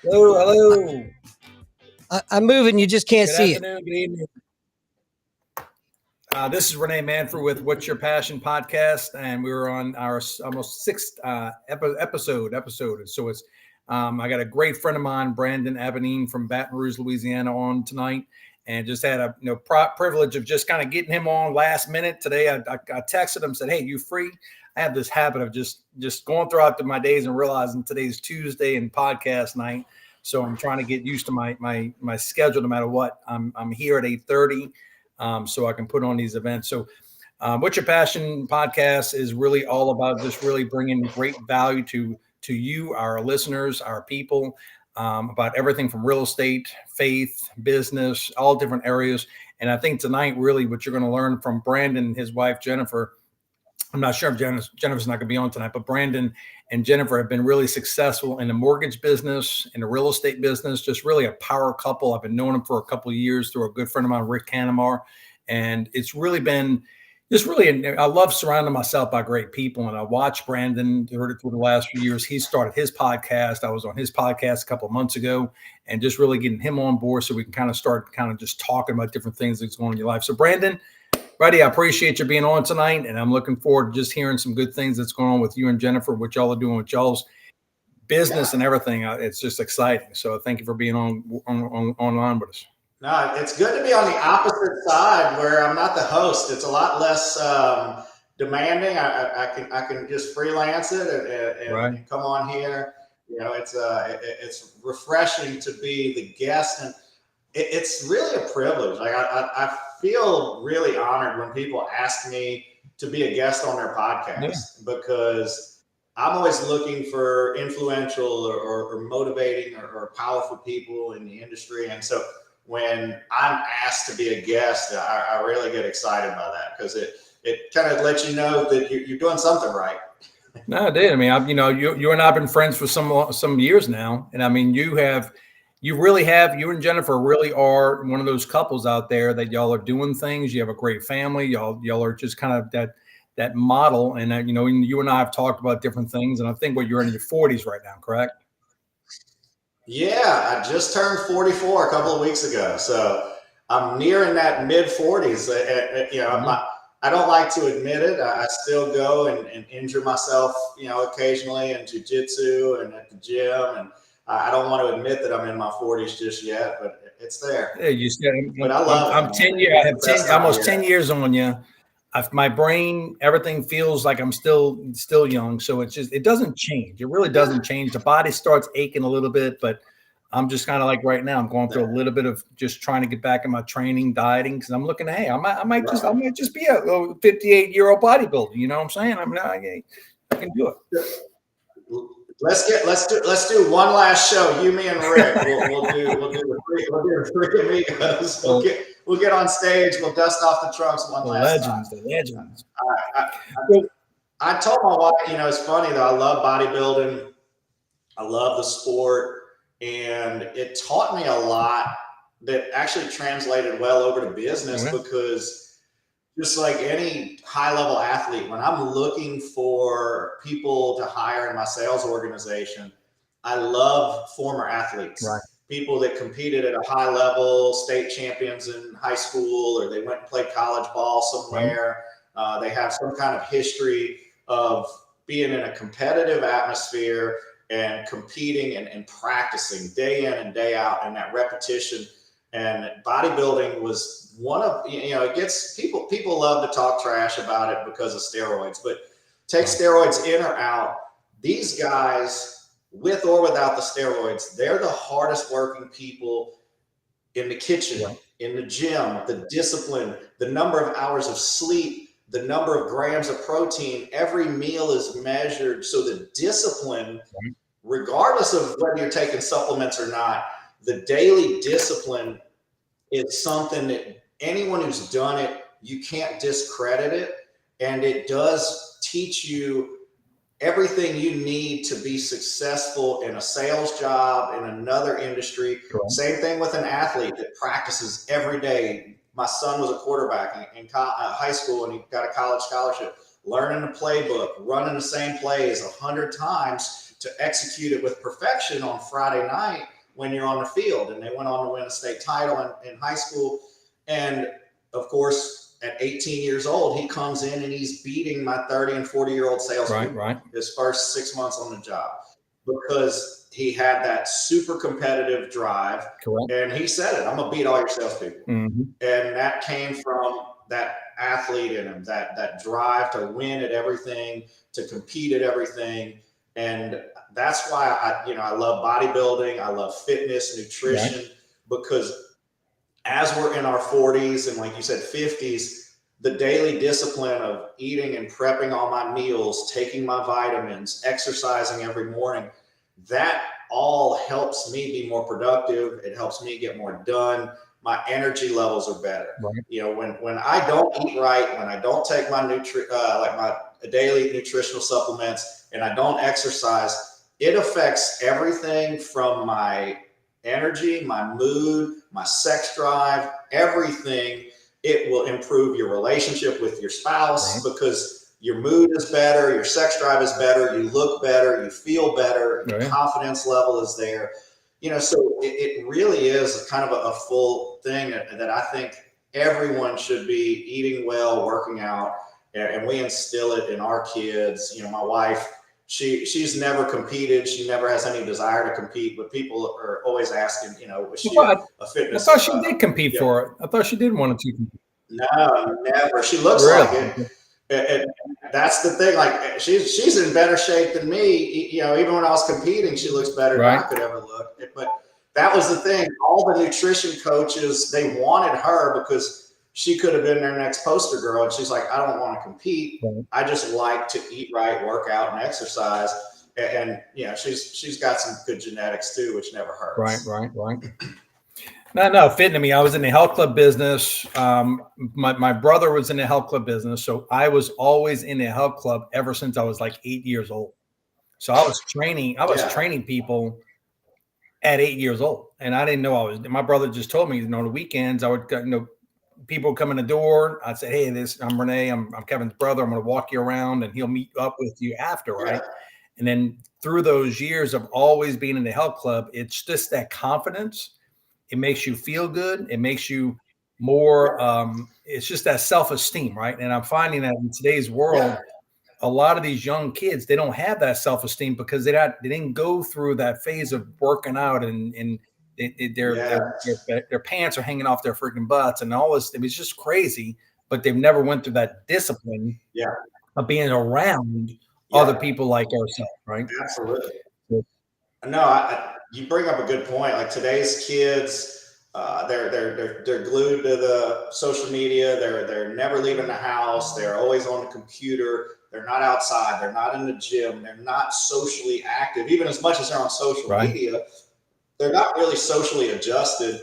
Hello, hello. I'm moving. You just can't Good see it. afternoon, good evening. This is Rene Manfre with What's Your Passion podcast, and we were on our almost sixth episode. So it's I got a great friend of mine, Brandon Abenine from Baton Rouge, Louisiana, on tonight, and just had a privilege of just kind of getting him on last minute today. I texted him, said, "Hey, you free?" I have this habit of just going throughout my days and realizing today's Tuesday and podcast night. So I'm trying to get used to my schedule no matter what. I'm here at 8:30, so I can put on these events. So What's Your Passion podcast is really all about just really bringing great value to you, our listeners, our people, about everything from real estate, faith, business, all different areas. And I think tonight, really, what you're going to learn from Brandon and his wife Jennifer. I'm not sure if Jennifer's not going to be on tonight, but Brandon and Jennifer have been really successful in the mortgage business, in the real estate business, just really a power couple. I've been knowing them for a couple of years through a good friend of mine, Rick Canamar. And it's really been just really, I love surrounding myself by great people. And I watched Brandon through the last few years. He started his podcast. I was on his podcast a couple of months ago, and just really getting him on board so we can kind of start kind of just talking about different things that's going on in your life. So Brandon, buddy, I appreciate you being on tonight, and I'm looking forward to just hearing some good things that's going on with you and Jennifer, what y'all are doing with y'all's business and everything. It's just exciting. So thank you for being online with us. No, it's good to be on the opposite side where I'm not the host. It's a lot less demanding. I can just freelance it and come on here. You know, it's refreshing to be the guest, and it's really a privilege. Like I feel really honored when people ask me to be a guest on their podcast because I'm always looking for influential or motivating or powerful people in the industry, and so when I'm asked to be a guest, I really get excited by that because it kind of lets you know that you're doing something right. No, I did. I mean, you and I have been friends for some years now, and I mean, you and Jennifer really are one of those couples out there that y'all are doing things. You have a great family. Y'all are just kind of that model, and you and I have talked about different things, and I think you're in your 40s right now, correct? Yeah, I just turned 44 a couple of weeks ago, so I'm nearing that mid 40s. I don't like to admit it. I still go and injure myself, occasionally in jujitsu and at the gym, and I don't want to admit that I'm in my 40s just yet, but it's there. Yeah, you said. But I love I'm 10 years. I have almost 10 years on you. My brain, everything feels like I'm still young. So it doesn't change. It really doesn't change. The body starts aching a little bit, but I'm just kind of like right now, I'm going through a little bit of just trying to get back in my training, dieting. Cause I'm looking, hey, I might just be a 58-year-old bodybuilder. You know what I'm saying? I can do it. Let's do one last show. You, me, and Rick. We'll do the three amigos. We'll get on stage. We'll dust off the trunks one last time. The legends. I told my wife, it's funny though. I love bodybuilding. I love the sport, and it taught me a lot that actually translated well over to business because just like any high-level athlete, when I'm looking for people to hire in my sales organization, I love former athletes, people that competed at a high level, state champions in high school, or they went and played college ball somewhere. They have some kind of history of being in a competitive atmosphere and competing and practicing day in and day out, and that repetition. And bodybuilding was one of, it gets people love to talk trash about it because of steroids, but take steroids in or out, these guys, with or without the steroids, they're the hardest working people in the kitchen, in the gym, the discipline, the number of hours of sleep, the number of grams of protein, every meal is measured. So the discipline, regardless of whether you're taking supplements or not, the daily discipline is something that anyone who's done it, you can't discredit it. And it does teach you everything you need to be successful in a sales job, in another industry. Same thing with an athlete that practices every day. My son was a quarterback in high school, and he got a college scholarship. Learning the playbook, running the same plays 100 times to execute it with perfection on Friday night when you're on the field. And they went on to win a state title in high school. And of course, at 18 years old, he comes in and he's beating my 30 and 40-year-old salesman his first 6 months on the job, because he had that super competitive drive. Correct. And he said it, I'm going to beat all your salespeople. Mm-hmm. And that came from that athlete in him, that drive to win at everything, to compete at everything. And that's why I love bodybuilding. I love fitness, nutrition, because as we're in our 40s and, like you said, 50s, the daily discipline of eating and prepping all my meals, taking my vitamins, exercising every morning, that all helps me be more productive. It helps me get more done. My energy levels are better. Right. When I don't eat right, when I don't take my my daily nutritional supplements, and I don't exercise, it affects everything from my energy, my mood, my sex drive, everything. It will improve your relationship with your spouse, because your mood is better, your sex drive is better, you look better, you feel better, your confidence level is there. So it really is kind of a full thing that I think everyone should be eating well, working out, and we instill it in our kids. My wife, she's never competed. She never has any desire to compete, but people are always asking, was she a fitness? I thought she did compete for it. I thought she did want to compete. No, never. She looks like it. And that's the thing. Like she's in better shape than me. Even when I was competing, she looks better than I could ever look. But that was the thing. All the nutrition coaches, they wanted her because she could have been their next poster girl. And she's like, I don't want to compete. I just like to eat right, work out, and exercise. And she's got some good genetics too, which never hurts. Right. No, fitting to me. I was in the health club business. My brother was in the health club business. So I was always in the health club ever since I was like 8 years old. So I was training people at 8 years old. And I didn't know my brother just told me, the weekends I would, people come in the door. I'd say, hey, I'm Rene. I'm Kevin's brother. I'm going to walk you around and he'll meet up with you after. Right. And then through those years of always being in the health club, it's just that confidence. It makes you feel good. It makes you more, it's just that self-esteem, right? And I'm finding that in today's world, a lot of these young kids, they don't have that self-esteem because they didn't go through that phase of working out and their pants are hanging off their freaking butts and all this. I mean, it's just crazy, but they've never went through that discipline of being around other people like ourselves, right? Absolutely. No, you bring up a good point. Like today's kids, they're glued to the social media. They're never leaving the house. They're always on the computer. They're not outside. They're not in the gym. They're not socially active. Even as much as they're on social media, they're not really socially adjusted.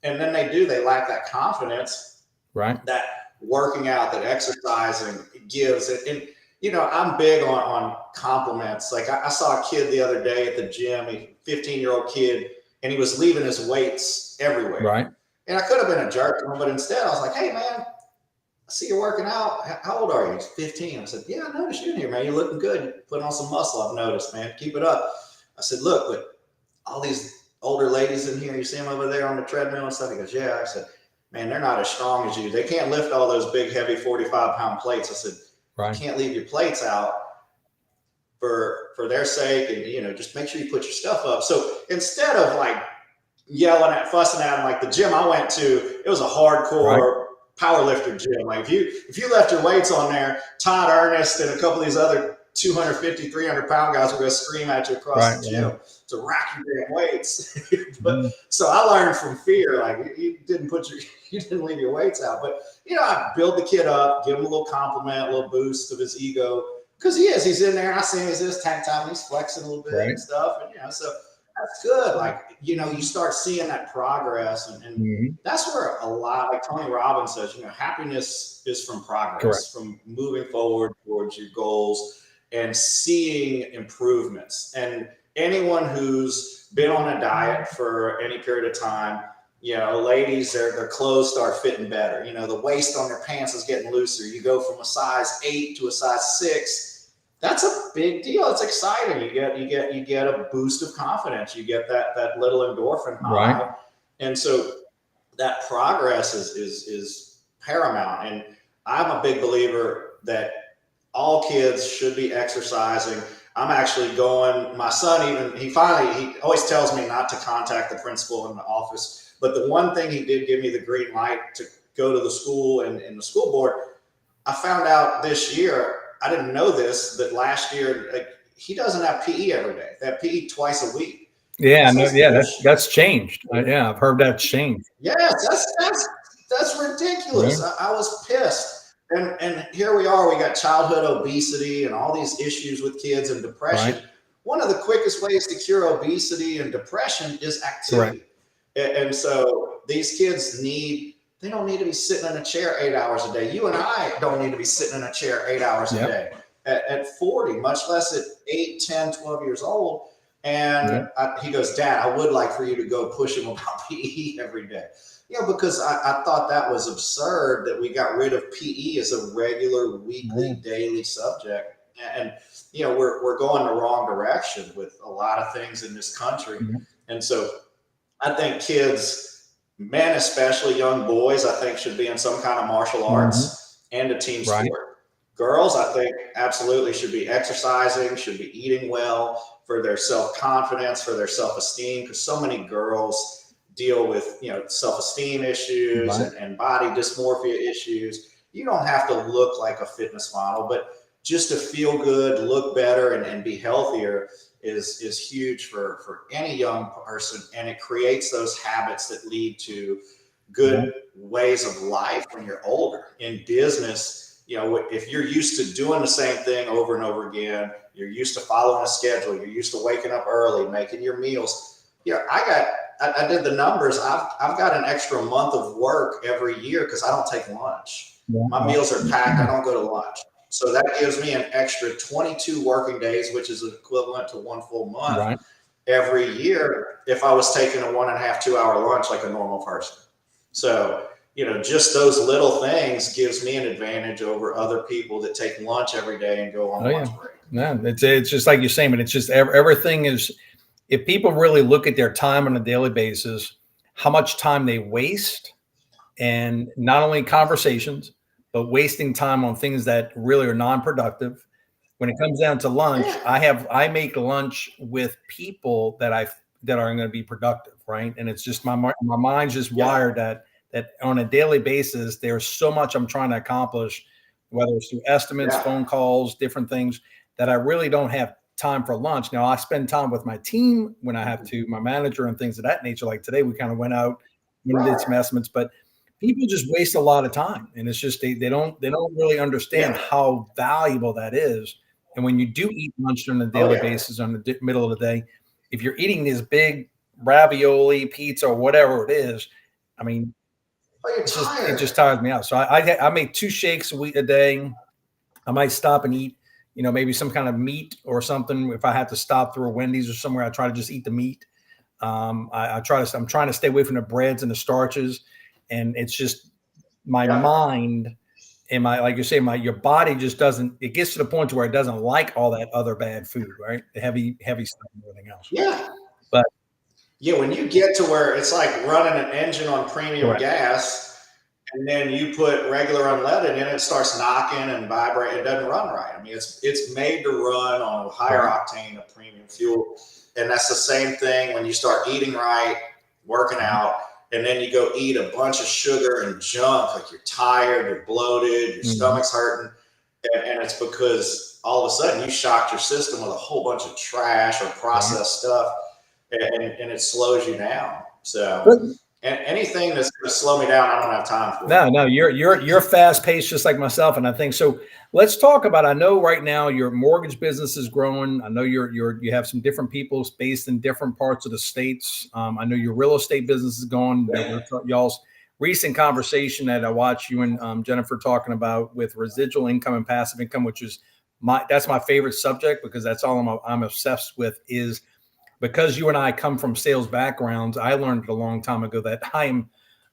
And then they lack that confidence, that working out, that exercising gives it. And I'm big on compliments. Like I saw a kid the other day at the gym, a 15-year-old kid, and he was leaving his weights everywhere. Right. And I could have been a jerk to him, but instead I was like, hey man, I see you're working out. How old are you? He's 15. I said, yeah, I noticed you in here, man. You're looking good. You're putting on some muscle, I've noticed, man. Keep it up. I said, look, but all these older ladies in here, you see them over there on the treadmill and stuff? He goes, yeah. I said, man, they're not as strong as you. They can't lift all those big, heavy 45-pound plates. I said, you can't leave your plates out for their sake, and just make sure you put your stuff up. So instead of like fussing at them, like the gym I went to, it was a hardcore power lifter gym. Like if you left your weights on there, Todd Ernest and a couple of these other 250, 300 pound guys were going to scream at you across the gym to rack your damn weights. But so I learned from fear, like you didn't leave your weights out. But I build the kid up, give him a little compliment, a little boost of his ego, because he's in there and I see him, he's this tank top and he's flexing a little bit and stuff. And so that's good. Like, you start seeing that progress, and that's where a lot, like Tony Robbins says, happiness is from progress, from moving forward towards your goals and seeing improvements. And anyone who's been on a diet for any period of time, ladies, their clothes start fitting better. The waist on their pants is getting looser. You go from a size 8 to a size 6. that's a big deal. It's exciting. You get a boost of confidence. You get that little endorphin high, Right. and so that progress is paramount. And I'm a big believer that all kids should be exercising. I'm actually going, my son he always tells me not to contact the principal in the office, but the one thing he did give me the green light to go to the school and the school board. I found out this year, I didn't know this, that last year, like, he doesn't have PE every day. They have PE twice a week. Yeah, So no, yeah, that's changed. Yeah, I've heard that's changed. Yes, that's ridiculous. Right. I was pissed. And here we are. We got childhood obesity and all these issues with kids and depression. Right. One of the quickest ways to cure obesity and depression is activity. And so these kids they don't need to be sitting in a chair 8 hours a day. You and I don't need to be sitting in a chair 8 hours a day at 40, much less at 8, 10, 12 years old. And he goes, Dad, I would like for you to go push him about PE every day. Because I thought that was absurd that we got rid of PE as a regular weekly, daily subject. And, we're going the wrong direction with a lot of things in this country. And so I think kids, men, especially young boys, I think should be in some kind of martial arts and a team sport. Girls, I think absolutely should be exercising, should be eating well for their self-confidence, for their self-esteem, because so many girls deal with, self-esteem issues and body dysmorphia issues. You don't have to look like a fitness model, but just to feel good, look better, and be healthier is huge for any young person. And it creates those habits that lead to good ways of life when you're older. In business, if you're used to doing the same thing over and over again, you're used to following a schedule, you're used to waking up early, making your meals. I did the numbers. I've got an extra month of work every year because I don't take lunch. My meals are packed. I don't go to lunch. So that gives me an extra 22 working days, which is equivalent to one full month every year if I was taking a 1.5, 2 hour lunch like a normal person. So, just those little things gives me an advantage over other people that take lunch every day and go on lunch break. No, it's just like you're saying, but it's just everything is, if people really look at their time on a daily basis, how much time they waste, and not only conversations, but wasting time on things that really are non-productive. When it comes down to lunch, I make lunch with people that are going to be productive, right? And it's just my mind's just wired that on a daily basis, there's so much I'm trying to accomplish, whether it's through estimates, phone calls, different things, that I really don't have time for lunch. Now, I spend time with my team when I have to, my manager and things of that nature. Like today, we kind of went out and did some estimates, but people just waste a lot of time. And it's just, they don't really understand how valuable that is. And when you do eat lunch on a daily basis, on the middle of the day, if you're eating this big ravioli, pizza, or whatever it is, I mean, it just tires me out. So I make 2 shakes a day. I might stop and eat, maybe some kind of meat or something. If I have to stop through a Wendy's or somewhere, I try to just eat the meat. I'm trying to stay away from the breads and the starches. And it's just my mind and like you say, your body just doesn't, it gets to the point where it doesn't like all that other bad food, right? The heavy stuff and everything else. But when you get to where it's like running an engine on premium gas, and then you put regular unleaded in, it starts knocking and vibrating. It doesn't run right. I mean, it's made to run on a higher octane of premium fuel. And that's the same thing when you start eating right, working out, and then you go eat a bunch of sugar and junk, like you're tired, you're bloated, your stomach's hurting. And it's because all of a sudden you shocked your system with a whole bunch of trash or processed stuff, and it slows you down. So and anything that's going to slow me down, I don't have time for. No, you're fast paced just like myself. And I think so. Let's talk about, I know right now your mortgage business is growing. I know you have some different people based in different parts of the states. I know your real estate business is going. Y'all's recent conversation that I watched you and Jennifer talking about with residual income and passive income, which is that's my favorite subject, because that's all I'm obsessed with. Is because you and I come from sales backgrounds, I learned a long time ago that I'm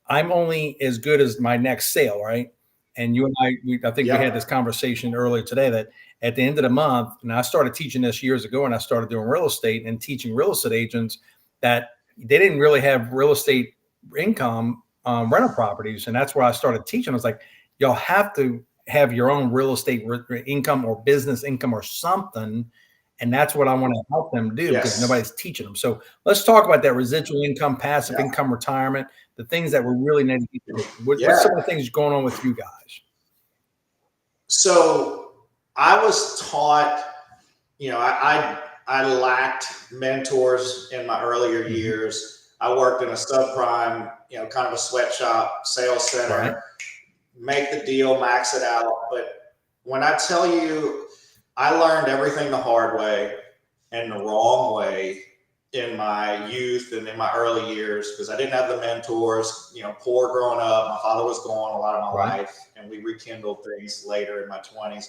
only as good as my next sale, right? And you and I think we had this conversation earlier today at the end of the month, and I started teaching this years ago, and I started doing real estate and teaching real estate agents that they didn't really have real estate income rental properties. And that's where I started teaching. I was like, y'all have to have your own real estate income or business income or something. And that's what I want to help them do because nobody's teaching them. So let's talk about that residual income, passive income, retirement, the things that we really need to do. What's some of the things going on with you guys? So I was taught, I lacked mentors in my earlier years. I worked in a subprime, kind of a sweatshop sales center, make the deal, max it out. But when I tell you, I learned everything the hard way and the wrong way in my youth and in my early years because I didn't have the mentors, poor growing up. My father was gone a lot of my life, and we rekindled things later in my 20s.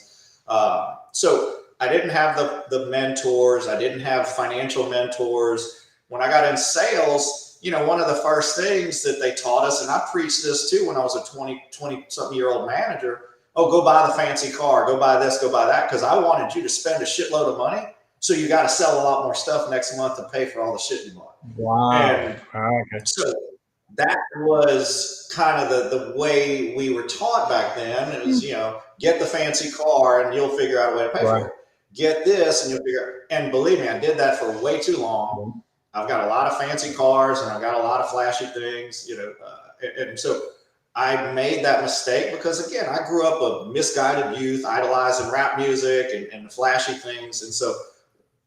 So I didn't have the mentors. I didn't have financial mentors. When I got in sales, one of the first things that they taught us, and I preached this too when I was a 20-something-year-old manager, go buy the fancy car, go buy this, go buy that, because I wanted you to spend a shitload of money. So you got to sell a lot more stuff next month to pay for all the shit you bought. Wow. And so that was kind of the way we were taught back then. It was, get the fancy car and you'll figure out a way to pay for it. Get this and you'll figure. And believe me, I did that for way too long. I've got a lot of fancy cars and I've got a lot of flashy things, and so I made that mistake because, again, I grew up a misguided youth, idolizing rap music and the flashy things. And so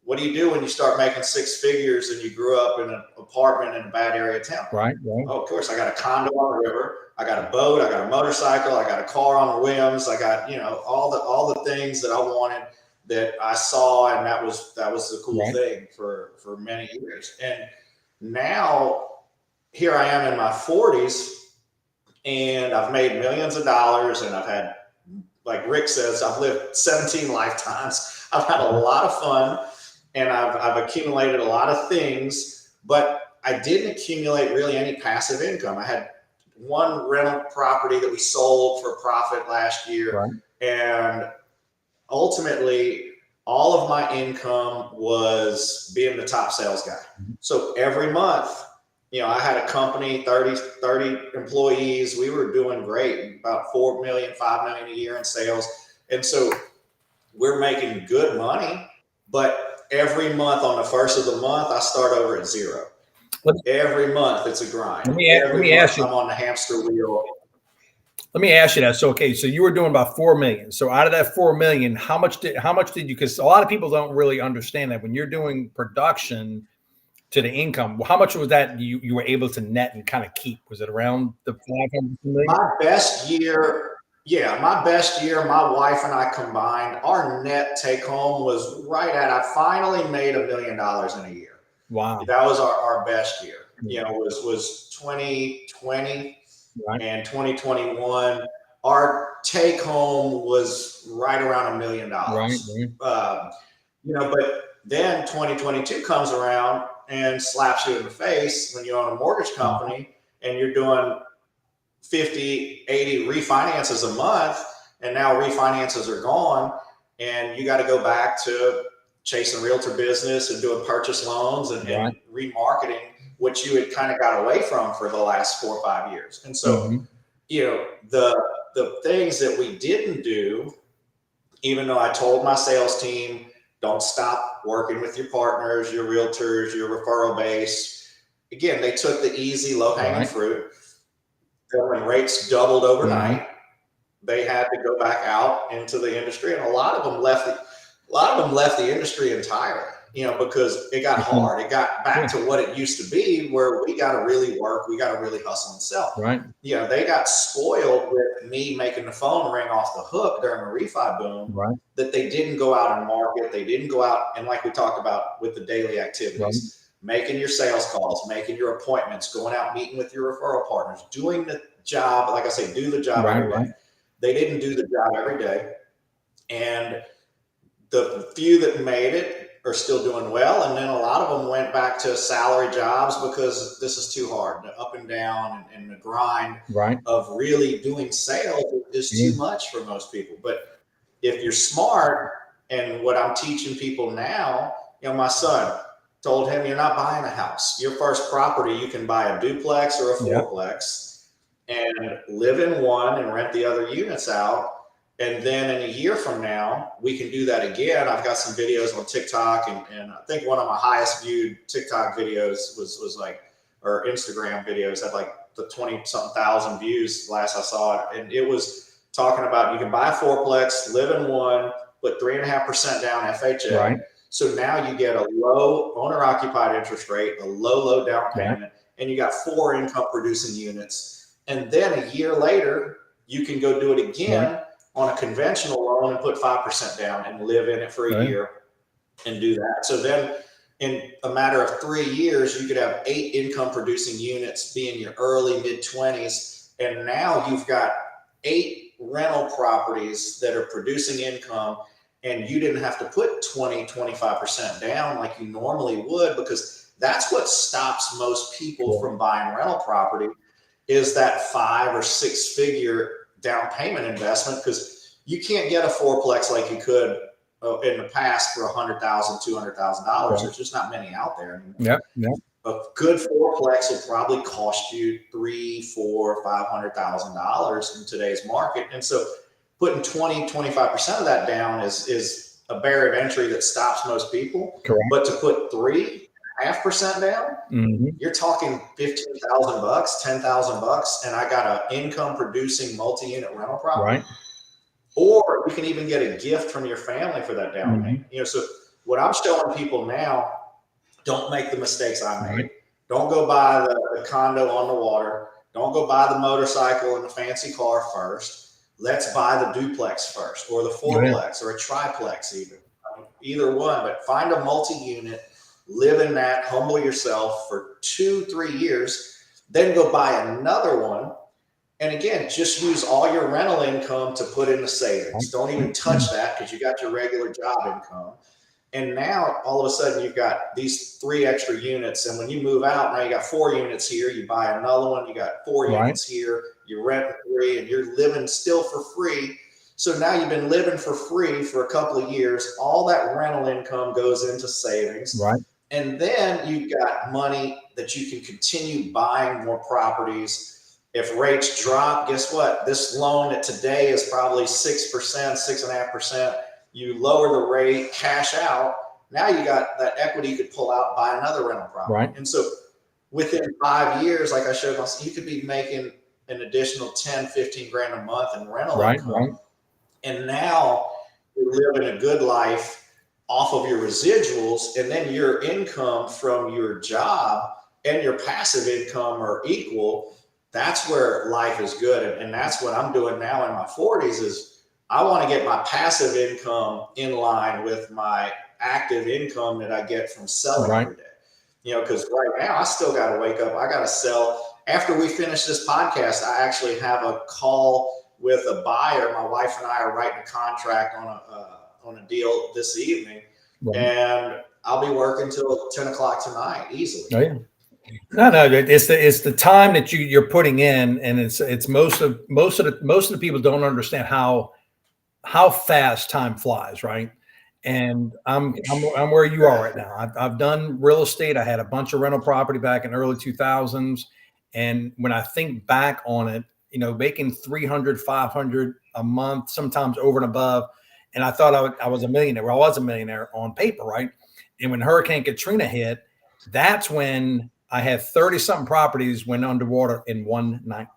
what do you do when you start making six figures and you grew up in an apartment in a bad area of town? Right. Oh, of course, I got a condo on the river. I got a boat. I got a motorcycle. I got a car on the rims. I got, all the things that I wanted that I saw. And that was the cool thing for many years. And now here I am in my 40s and I've made millions of dollars and I've had, like Rick says, I've lived 17 lifetimes. I've had a lot of fun. And I've accumulated a lot of things, but I didn't accumulate really any passive income. I had one rental property that we sold for profit last year. And ultimately, all of my income was being the top sales guy. So every month, I had a company, 30 employees. We were doing great, about 4 million, 5 million a year in sales. And so we're making good money, but every month on the first of the month, I start over at zero. Every month it's a grind. Let me ask you. I'm on the hamster wheel. Let me ask you that. So, okay, so you were doing about 4 million. So out of that 4 million, how much did you, because a lot of people don't really understand that when you're doing production to the income, how much was that you were able to net and kind of keep? Was it around the 500 million? My best year, my wife and I combined, our net take home was I finally made $1 million in a year. Wow. That was our best year. Was 2020 and 2021. Our take home was right around $1 million. But then 2022 comes around and slaps you in the face when you own a mortgage company and you're doing 50, 80 refinances a month, and now refinances are gone, and you got to go back to chasing realtor business and doing purchase loans and remarketing, which you had kind of got away from for the last 4 or 5 years. And so, the things that we didn't do, even though I told my sales team, don't stop working with your partners, your realtors, your referral base. Again, they took the easy, low-hanging fruit. When rates doubled overnight, they had to go back out into the industry, and a lot of them left the industry entirely. Because it got hard. It got back to what it used to be, where we got to really work, we got to really hustle and sell. They got spoiled with me making the phone ring off the hook during the refi boom. That they didn't go out and market. They didn't go out and, like we talked about with the daily activities. Making your sales calls, making your appointments, going out meeting with your referral partners, doing the job. Like I say, do the job every day. They didn't do the job every day. And the few that made it are still doing well. And then a lot of them went back to salary jobs because this is too hard. The up and down and the grind of really doing sales is too much for most people. But if you're smart, And what I'm teaching people now, my son told him, you're not buying a house. Your first property, you can buy a duplex or a fourplex and live in one and rent the other units out. And then in a year from now, we can do that again. I've got some videos on TikTok, and I think one of my highest viewed TikTok videos was like, or Instagram videos had like the 20 something thousand views last I saw it. And it was talking about you can buy a fourplex, live in one, put 3.5% down FHA. Right. So now you get a low owner occupied interest rate, a low down payment, and you got 4 income producing units. And then a year later, you can go do it again on a conventional loan and put 5% down and live in it for a year and do that. So then in a matter of 3 years, you could have 8 income producing units, be in your early mid 20s. And now you've got 8 rental properties that are producing income, and you didn't have to put 20-25% down like you normally would, because that's what stops most people from buying rental property, is that 5 or 6 figure down payment investment, because you can't get a fourplex like you could in the past for $100,000, $200,000. There's just not many out there anymore. A good fourplex will probably cost you $300,000, $400,000, $500,000 in today's market. And so putting 20-25% of that down is a barrier of entry that stops most people. But to put 3.5% down, you're talking $15,000, $10,000, and I got an income producing multi-unit rental property. Or you can even get a gift from your family for that down payment. So what I'm showing people now, don't make the mistakes I made. Don't go buy the condo on the water. Don't go buy the motorcycle and the fancy car first. Let's buy the duplex first, or the fourplex, or a triplex even. Either one, but find a multi-unit, live in that, humble yourself for 2-3 years, then go buy another one. And again, just use all your rental income to put in the savings. Don't even touch that, because you got your regular job income. And now all of a sudden you've got these 3 extra units. And when you move out, now you got 4 units here, you buy another one, you got 4 units here, you rent 3, and you're living still for free. So now you've been living for free for a couple of years. All that rental income goes into savings. And then you've got money that you can continue buying more properties. If rates drop, guess what? This loan that today is probably 6%, 6.5%. You lower the rate, cash out. Now you got that equity you could pull out, buy another rental property. And so within 5 years, like I showed us, you could be making an additional 10, 15 grand a month in rental income. And now you're living a good life off of your residuals, and then your income from your job and your passive income are equal. That's where life is good. And that's what I'm doing now in my 40s is I want to get my passive income in line with my active income that I get from selling every day. Because right now I still got to wake up. I got to sell. After we finish this podcast, I actually have a call with a buyer. My wife and I are writing a contract on a deal this evening, and I'll be working till 10 o'clock tonight easily. No, it's the time that you're putting in, and it's most of the people don't understand how fast time flies, right? And I'm where you are right now. I've done real estate. I had a bunch of rental property back in early 2000s, and when I think back on it, making 300, 500 a month, sometimes over and above, and I thought I was a millionaire. Well, I was a millionaire on paper, right? And when Hurricane Katrina hit, that's when I had 30 something properties went underwater in one night.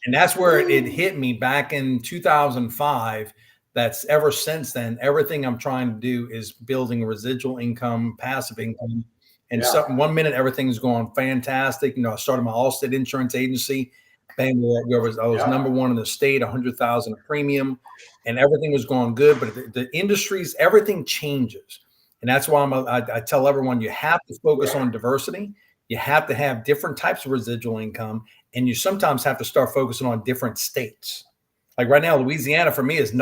And that's where it hit me back in 2005. That's ever since then, everything I'm trying to do is building residual income, passive income. And one minute everything's going fantastic. I started my Allstate insurance agency. Bang, I was number 1 in the state, 100,000 premium, and everything was going good. But the industries, everything changes. And that's why I tell everyone, you have to focus on diversity. You have to have different types of residual income. And you sometimes have to start focusing on different states. Like right now, Louisiana for me is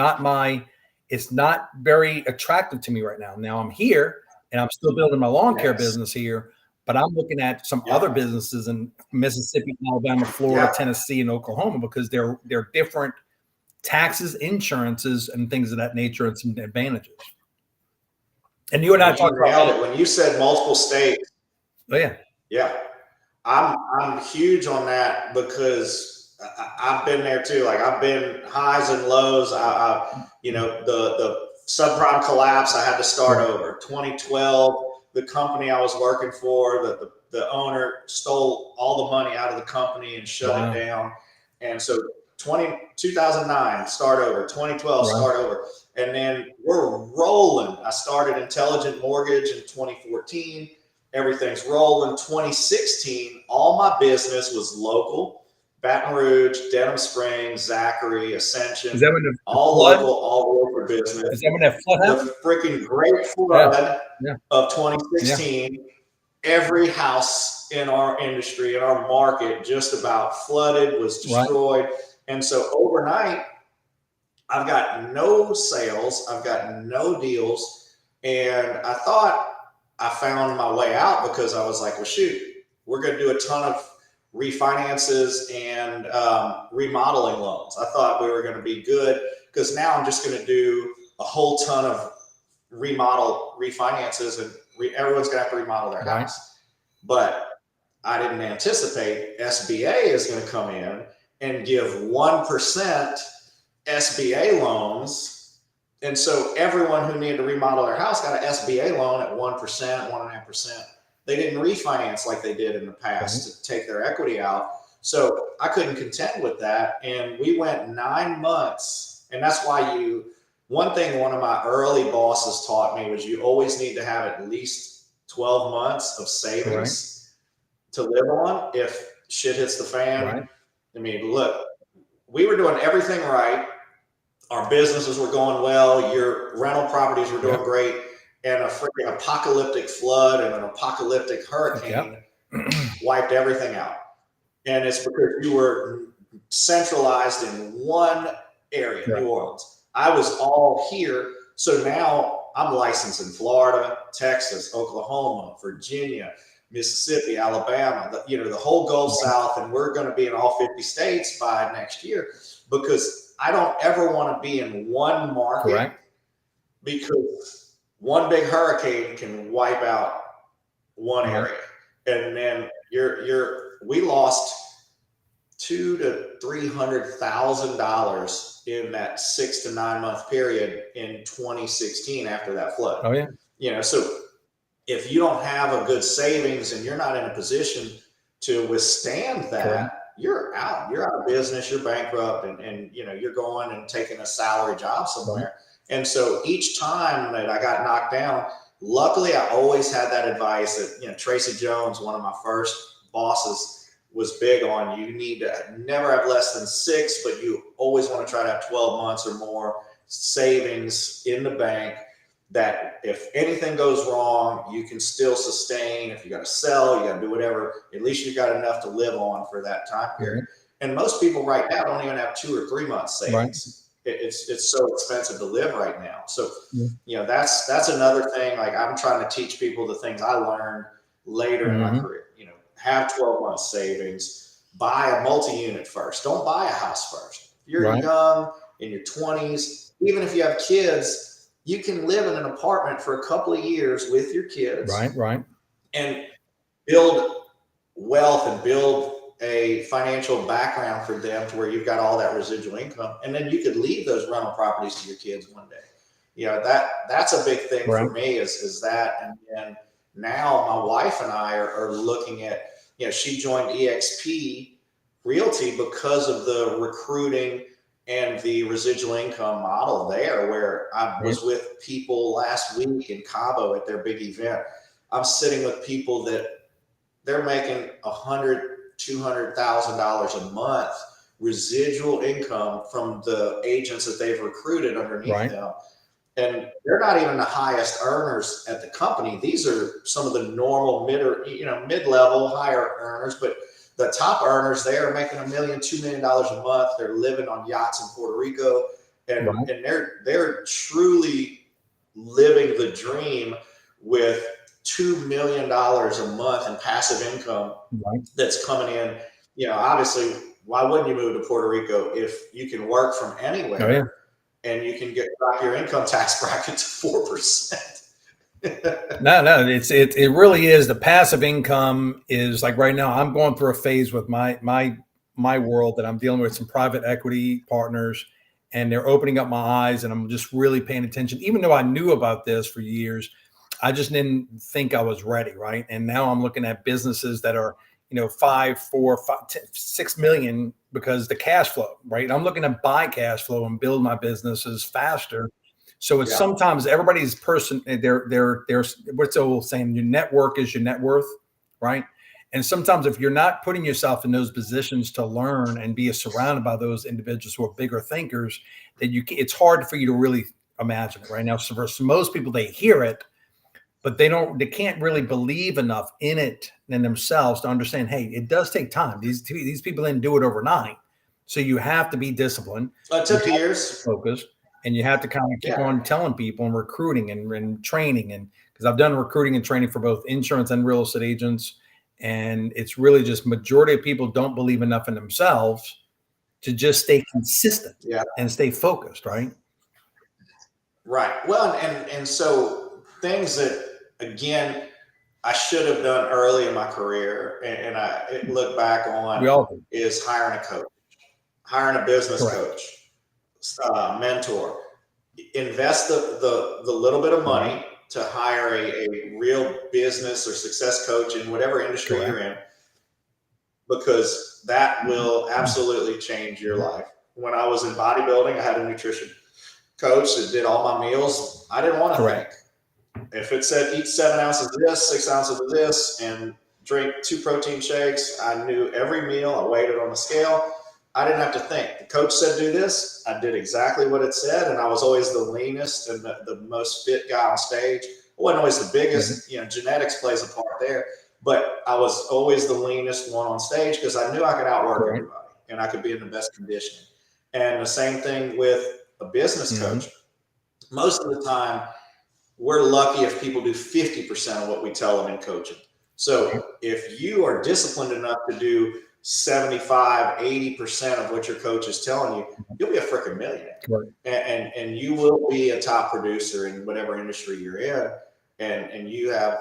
it's not very attractive to me right now. Now I'm here and I'm still building my lawn care business here, but I'm looking at some other businesses in Mississippi, Alabama, Florida, Tennessee, and Oklahoma, because they're different taxes, insurances, and things of that nature, and some advantages. And you and I talked about it when you said multiple states. Oh yeah, yeah. I'm huge on that because I've been there too. Like I've been highs and lows. The subprime collapse, I had to start over. 2012, the company I was working for, the owner stole all the money out of the company and shut it down. And so 2009, start over. 2012, start over. And then we're rolling. I started Intelligent Mortgage in 2014. Everything's rolling. 2016, all my business was local. Baton Rouge, Denham Springs, Zachary, Ascension. Is that when the all flood? Local, all local business. Is that when that flood happened? The freaking great flood of 2016. Every house in our industry, in our market, just about flooded, was destroyed. And so overnight, I've got no sales. I've got no deals. And I thought I found my way out because I was like, well, shoot, we're going to do a ton of refinances and remodeling loans. I thought we were going to be good because now I'm just going to do a whole ton of refinances, and everyone's going to have to remodel their house. But I didn't anticipate SBA is going to come in and give 1% SBA loans. And so everyone who needed to remodel their house got an SBA loan at 1%, 1.5%. They didn't refinance like they did in the past to take their equity out. So I couldn't contend with that. And we went 9 months. And that's why one thing one of my early bosses taught me was you always need to have at least 12 months of savings to live on if shit hits the fan. I mean, look, we were doing everything right. Our businesses were going well. Your rental properties were doing great. And a freaking apocalyptic flood and an apocalyptic hurricane wiped everything out. And it's because you were centralized in one area, New Orleans. I was all here. So now I'm licensed in Florida, Texas, Oklahoma, Virginia, Mississippi, Alabama, the whole Gulf South. And we're going to be in all 50 states by next year because I don't ever want to be in one market because one big hurricane can wipe out one area. And then we lost $200,000 to $300,000 in that 6 to 9 month period in 2016 after that flood. Oh yeah. So if you don't have a good savings and you're not in a position to withstand that, you're out of business, you're bankrupt, and you're going and taking a salary job somewhere. And so each time that I got knocked down, luckily I always had that advice that, Tracy Jones, one of my first bosses, was big on. You need to never have less than 6, but you always want to try to have 12 months or more savings in the bank that if anything goes wrong, you can still sustain. If you got to sell, you got to do whatever, at least you've got enough to live on for that time period. And most people right now don't even have 2 or 3 months savings. It's so expensive to live right now. So, that's another thing. Like I'm trying to teach people the things I learned later in my career. Have 12 months savings, buy a multi-unit first. Don't buy a house first. If you're young, in your 20s, even if you have kids, you can live in an apartment for a couple of years with your kids. And build wealth and build a financial background for them to where you've got all that residual income. And then you could leave those rental properties to your kids one day. That's a big thing for me is that. And then now my wife and I are looking at, she joined EXP Realty because of the recruiting and the residual income model there, where I was with people last week in Cabo at their big event. I'm sitting with people that they're making $100,000, $200,000 a month residual income from the agents that they've recruited underneath them. And they're not even the highest earners at the company. These are some of the normal mid-level higher earners, but the top earners, they are making $1 million, $2 million a month. They're living on yachts in Puerto Rico, and they're truly living the dream with $2 million a month in passive income that's coming in. Obviously why wouldn't you move to Puerto Rico if you can work from anywhere? Oh, yeah. And you can drop your income tax bracket to 4%. No, it really is. The passive income is like right now. I'm going through a phase with my world that I'm dealing with some private equity partners, and they're opening up my eyes, and I'm just really paying attention. Even though I knew about this for years, I just didn't think I was ready, right? And now I'm looking at businesses that are 5, 4, 5, 10, 6 million because the cash flow, right? I'm looking to buy cash flow and build my businesses faster. So it's sometimes everybody's person, they're what's the old saying, your network is your net worth, right? And sometimes if you're not putting yourself in those positions to learn and be surrounded by those individuals who are bigger thinkers, then it's hard for you to really imagine it right now. So for most people, they hear it, but they can't really believe enough in it in themselves to understand, hey, it does take time. These people didn't do it overnight. So you have to be disciplined. It took years. Focused. And you have to kind of keep on telling people and recruiting and training. And because I've done recruiting and training for both insurance and real estate agents. And it's really just majority of people don't believe enough in themselves to just stay consistent and stay focused, right? Right. Well, and so things that, again, I should have done early in my career, and I look back on is hiring a coach, hiring a business coach, mentor, invest the little bit of money to hire a real business or success coach in whatever industry you're in, because that will absolutely change your life. When I was in bodybuilding, I had a nutrition coach that did all my meals. I didn't want to think. If it said eat 7 ounces of this, 6 ounces of this, and drink 2 protein shakes, I knew every meal. I weighed it on the scale. I didn't have to think. The coach said do this. I did exactly what it said, and I was always the leanest and the most fit guy on stage. I wasn't always the biggest. Genetics plays a part there, but I was always the leanest one on stage because I knew I could outwork everybody and I could be in the best conditioning. And the same thing with a business coach. Most of the time, we're lucky if people do 50% of what we tell them in coaching. So if you are disciplined enough to do 75, 80% of what your coach is telling you, you'll be a freaking millionaire. And you will be a top producer in whatever industry you're in. And you have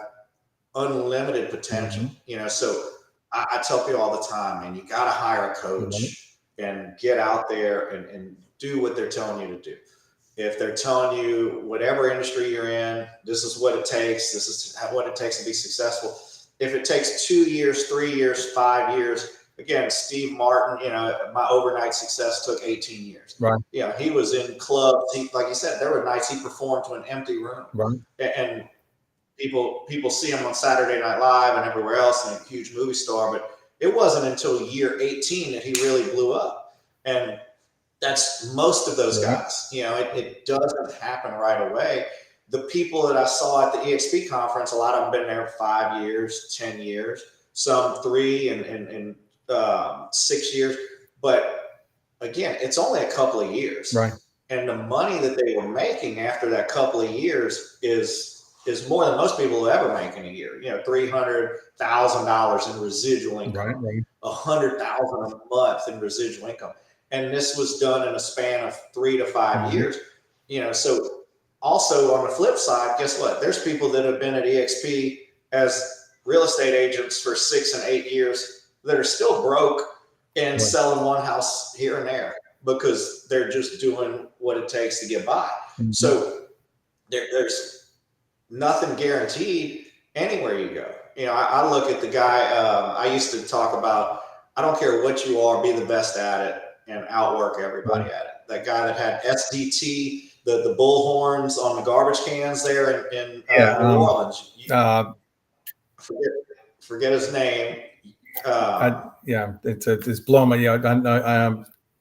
unlimited potential. So I tell people all the time, man, you got to hire a coach and get out there and do what they're telling you to do. If they're telling you whatever industry you're in, this is what it takes. This is what it takes to be successful. If it takes 2 years, 3 years, 5 years, again, Steve Martin, my overnight success took 18 years. He was in clubs. Like you said, there were nights he performed to an empty room. And people see him on Saturday Night Live and everywhere else, and a huge movie star. But it wasn't until year 18 that he really blew up. And that's most of those guys. It doesn't happen right away. The people that I saw at the EXP conference, a lot of them been there 5 years, 10 years, some 3 and 6 years. But again, it's only a couple of years. And the money that they were making after that couple of years is more than most people will ever make in a year. $300,000 in residual income, $100,000 a month in residual income. And this was done in a span of 3 to 5 years. So also on the flip side, guess what? There's people that have been at EXP as real estate agents for 6 and 8 years that are still broke and selling one house here and there because they're just doing what it takes to get by. So there's nothing guaranteed anywhere you go. I look at the guy, I used to talk about, I don't care what you are, be the best at it and outwork everybody at it. That guy that had SDT, the bullhorns on the garbage cans there in New Orleans. Forget his name. It's blowing my,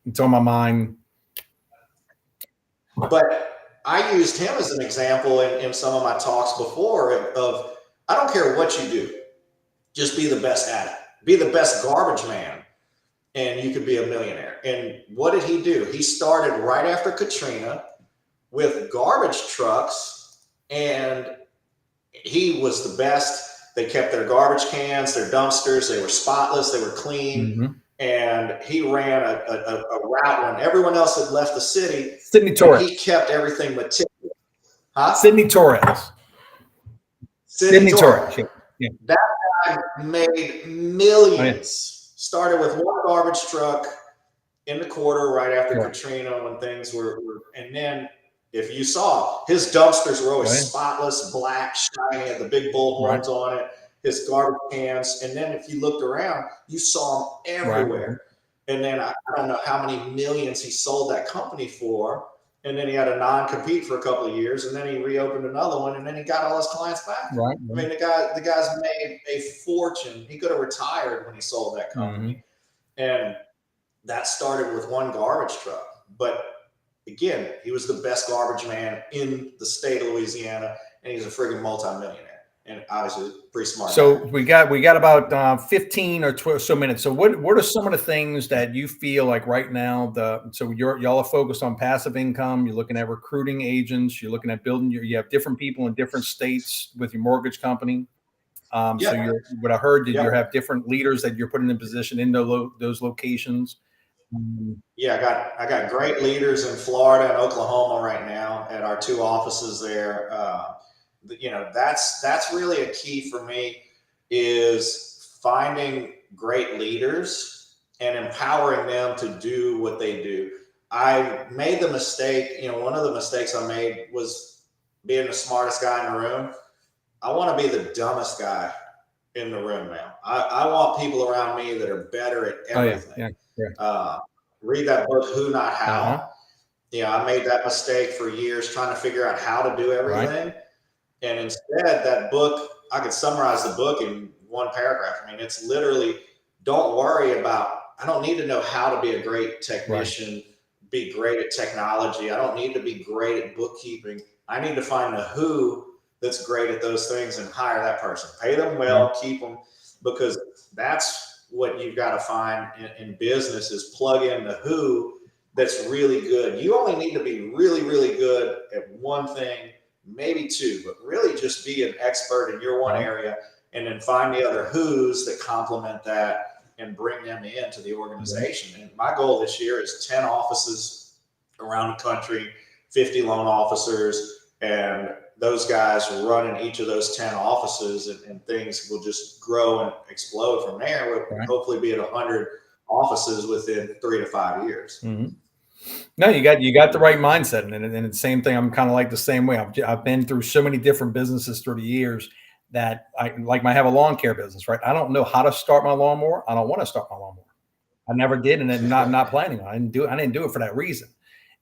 it's on my mind. But I used him as an example in some of my talks before of I don't care what you do, just be the best at it. Be the best garbage man, and you could be a millionaire. And what did he do? He started right after Katrina with garbage trucks, and he was the best. They kept their garbage cans, their dumpsters. They were spotless. They were clean. and he ran a route when everyone else had left the city. Sidney Torres. He kept everything meticulous. Huh? Sidney Torres. Sidney Torres. Yeah. That guy made millions. Started with one garbage truck in the quarter right after Katrina when things were, and then if you saw, his dumpsters were always spotless, black, shiny, had the big bull horns on it, his garbage cans, and then if you looked around, you saw them everywhere. And then I don't know how many millions he sold that company for, and then he had a non-compete for a couple of years, and then he reopened another one, and then he got all his clients back. I mean, the guy's made a fortune. He could have retired when he sold that company. And that started with one garbage truck. But again, he was the best garbage man in the state of Louisiana, and he's a friggin' multimillionaire. And obviously pretty smart. So we got about 15 or 12 so minutes. So what are some of the things that you feel like right now? So y'all are focused on passive income. You're looking at recruiting agents. You're looking at building you have different people in different states with your mortgage company. So what I heard, you have different leaders that you're putting in position in those locations. Yeah, I got great leaders in Florida and Oklahoma right now at our 2 offices there. That's really a key for me, is finding great leaders and empowering them to do what they do. I made the mistake, one of the mistakes I made was being the smartest guy in the room. I want to be the dumbest guy in the room now. I want people around me that are better at everything. Read that book, Who Not How. I made that mistake for years trying to figure out how to do everything. And instead, that book, I could summarize the book in one paragraph. I mean, it's literally, don't worry about, I don't need to know how to be a great technician, be great at technology. I don't need to be great at bookkeeping. I need to find the who that's great at those things and hire that person. Pay them well, keep them, because that's what you've got to find in business, is plug in the who that's really good. You only need to be really, really good at one thing, maybe 2, but really just be an expert in your one area, and then find the other who's that complement that and bring them into the organization. And my goal this year is 10 offices around the country, 50 loan officers, and those guys running each of those 10 offices, and things will just grow and explode from there. We'll hopefully be at 100 offices within 3 to 5 years. No, you got the right mindset, and the same thing. I'm kind of like the same way. I've been through so many different businesses through the years that I have a lawn care business, right? I don't know how to start my lawnmower. I don't want to start my lawnmower. I never did, and I'm not planning on. I didn't do it for that reason.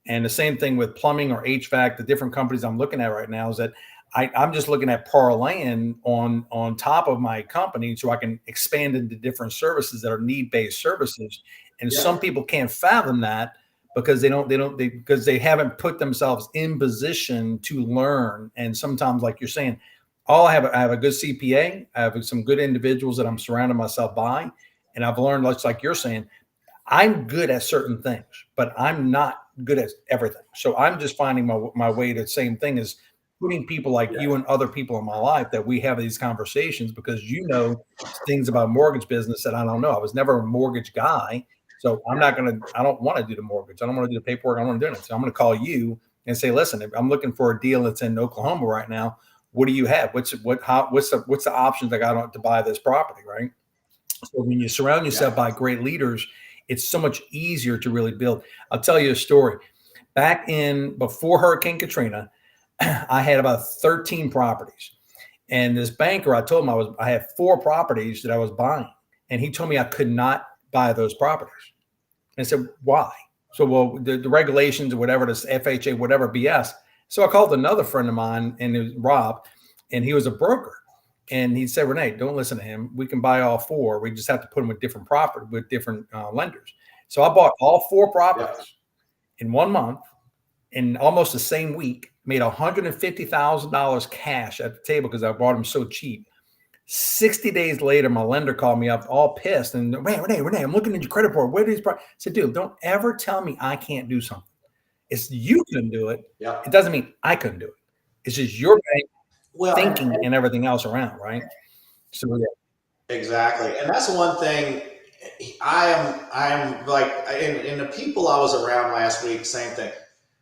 And the same thing with plumbing or HVAC. The different companies I'm looking at right now is that I'm just looking at parlaying on top of my company so I can expand into different services that are need-based services. And some people can't fathom that, because because they haven't put themselves in position to learn. And sometimes, like you're saying, I have a good CPA. I have some good individuals that I'm surrounding myself by. And I've learned, like you're saying, I'm good at certain things, but I'm not good at everything. So I'm just finding my way to the same thing, is putting people like you and other people in my life that we have these conversations, because things about mortgage business that I don't know. I was never a mortgage guy. So I don't want to do the mortgage. I don't want to do the paperwork. I don't want to do it. So I'm going to call you and say, listen, if I'm looking for a deal that's in Oklahoma right now, what do you have? What's the options I got to buy this property, right? So when you surround yourself by great leaders, it's so much easier to really build. I'll tell you a story. Back before Hurricane Katrina, I had about 13 properties. And this banker, I told him I had 4 properties that I was buying. And he told me I could not buy those properties. And I said, why? So, well, the regulations or whatever, this FHA, whatever BS. So I called another friend of mine, and it was Rob, and he was a broker. And he said, Rene, don't listen to him. We can buy all 4. We just have to put them with different lenders. So I bought all 4 properties in 1 month, in almost the same week, made $150,000 cash at the table because I bought them so cheap. 60 days later, my lender called me up all pissed, and Rene, I'm looking at your credit report. Where are these properties? I said, dude, don't ever tell me I can't do something. It's you couldn't do it. It doesn't mean I couldn't do it. It's just your bank thinking and everything else around, right? So exactly. And that's one thing, I'm like, and the people I was around last week, same thing.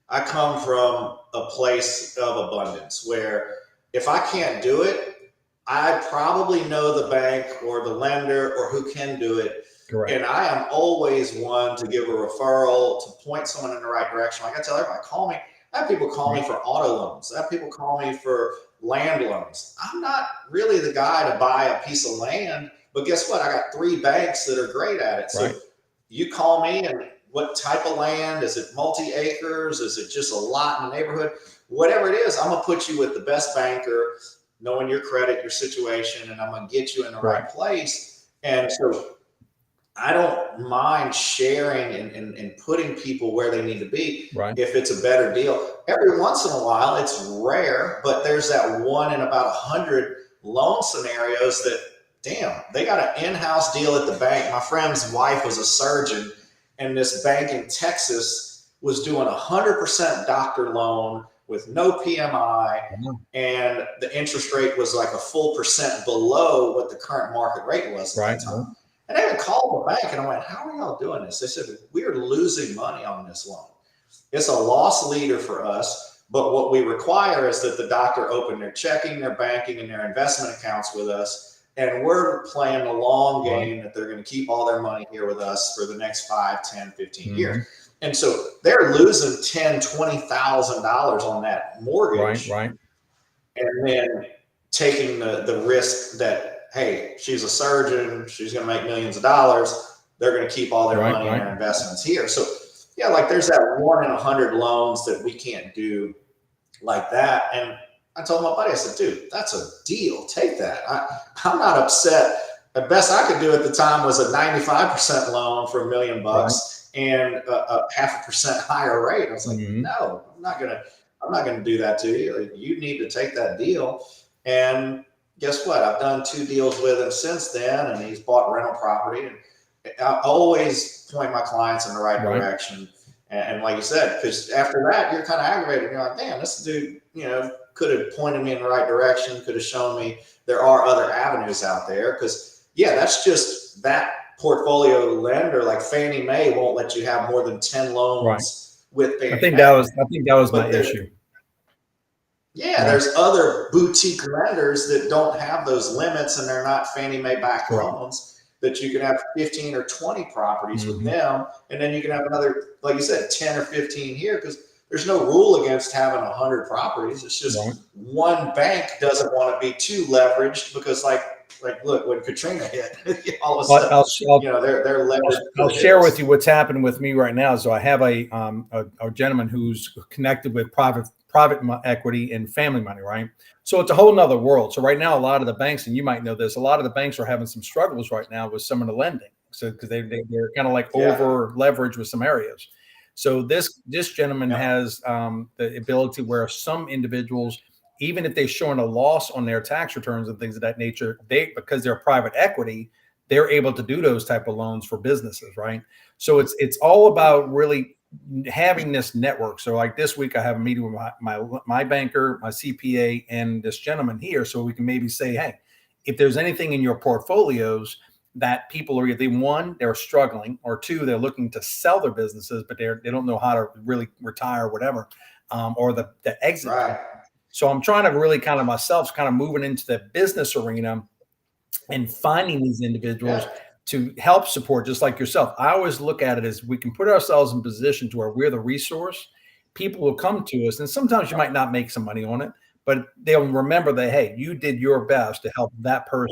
I come from a place of abundance where if I can't do it, I probably know the bank or the lender or who can do it. Correct. And I am always one to give a referral, to point someone in the right direction. Like I tell everybody, call me. I have people call me for auto loans. I have people call me for land loans. I'm not really the guy to buy a piece of land, but guess what? I got 3 banks that are great at it. Right. So you call me, and what type of land? Is it multi-acres? Is it just a lot in the neighborhood? Whatever it is, I'm going to put you with the best banker, knowing your credit, your situation, and I'm going to get you in the right place. And so I don't mind sharing and putting people where they need to be if it's a better deal. Every once in a while, it's rare, but there's that one in about 100 loan scenarios that, damn, they got an in-house deal at the bank. My friend's wife was a surgeon, and this bank in Texas was doing 100% doctor loan with no PMI, and the interest rate was like a full percent below what the current market rate was at that time. And I even called the bank and I went, how are y'all doing this? They said, we're losing money on this loan. It's a loss leader for us, but what we require is that the doctor open their checking, their banking, and their investment accounts with us. And we're playing the long game that they're going to keep all their money here with us for the next 5, 10, 15 years. And so they're losing $10,000, $20,000 on that mortgage. And then taking the risk that, hey, she's a surgeon, she's going to make millions of dollars. They're going to keep all their money and their investments here. So yeah, like there's that 1 in 100 loans that we can't do like that. And I told my buddy, I said, dude, that's a deal. Take that. I'm not upset. The best I could do at the time was a 95% loan for $1 million and a 0.5% higher rate. I was like, no, I'm not gonna do that to you. Like, you need to take that deal. And guess what? I've done 2 deals with him since then, and he's bought rental property. And I always point my clients in the right direction. And like you said, because after that, you're kind of aggravated. You're like, damn, this dude, could have pointed me in the right direction, could have shown me there are other avenues out there. Because yeah, that's just that portfolio lender like Fannie Mae won't let you have more than 10 loans with Fannie Mae. I think that was my issue. Yeah, there's other boutique lenders that don't have those limits, and they're not Fannie Mae backed loans, that you can have 15 or 20 properties with them, and then you can have another, like you said, 10 or 15 here, because there's no rule against having 100 properties. It's just one bank doesn't want to be too leveraged, because like look, when Katrina hit, all of a sudden, they're leveraged. I'll share with you what's happening with me right now. So I have a gentleman who's connected with private equity and family money, right? So it's a whole nother world. So right now, a lot of the banks, and you might know this, a lot of the banks are having some struggles right now with some of the lending. So because they're kind of like over leveraged with some areas. So this gentleman has the ability where some individuals, even if they're showing a loss on their tax returns and things of that nature, because they're private equity, they're able to do those type of loans for businesses, right? So it's all about really having this network. So like this week, I have a meeting with my banker, my CPA, and this gentleman here, so we can maybe say, hey, if there's anything in your portfolios that people are either, 1, they're struggling, or 2, they're looking to sell their businesses, but they don't know how to really retire or whatever, or the exit. So I'm trying to really kind of moving into the business arena and finding these individuals to help support, just like yourself. I always look at it as we can put ourselves in position to where we're the resource. People will come to us, and sometimes you might not make some money on it, but they'll remember that, hey, you did your best to help that person.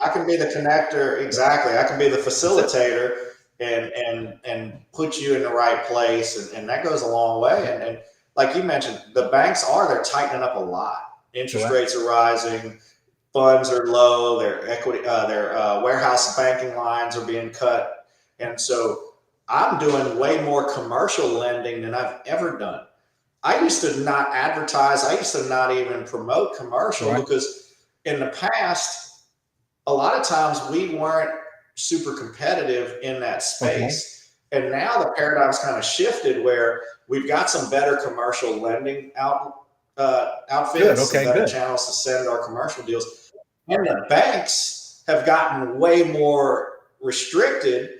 I can be the connector. Exactly. I can be the facilitator and put you in the right place. And that goes a long way. And like you mentioned, the banks they're tightening up a lot. Interest rates are rising. Funds are low. Their equity, their warehouse banking lines are being cut. And so I'm doing way more commercial lending than I've ever done. I used to not advertise. I used to not even promote commercial because in the past, a lot of times we weren't super competitive in that space. And now the paradigm's kind of shifted where we've got some better commercial lending outfits, some better channels to send our commercial deals. And the banks have gotten way more restricted,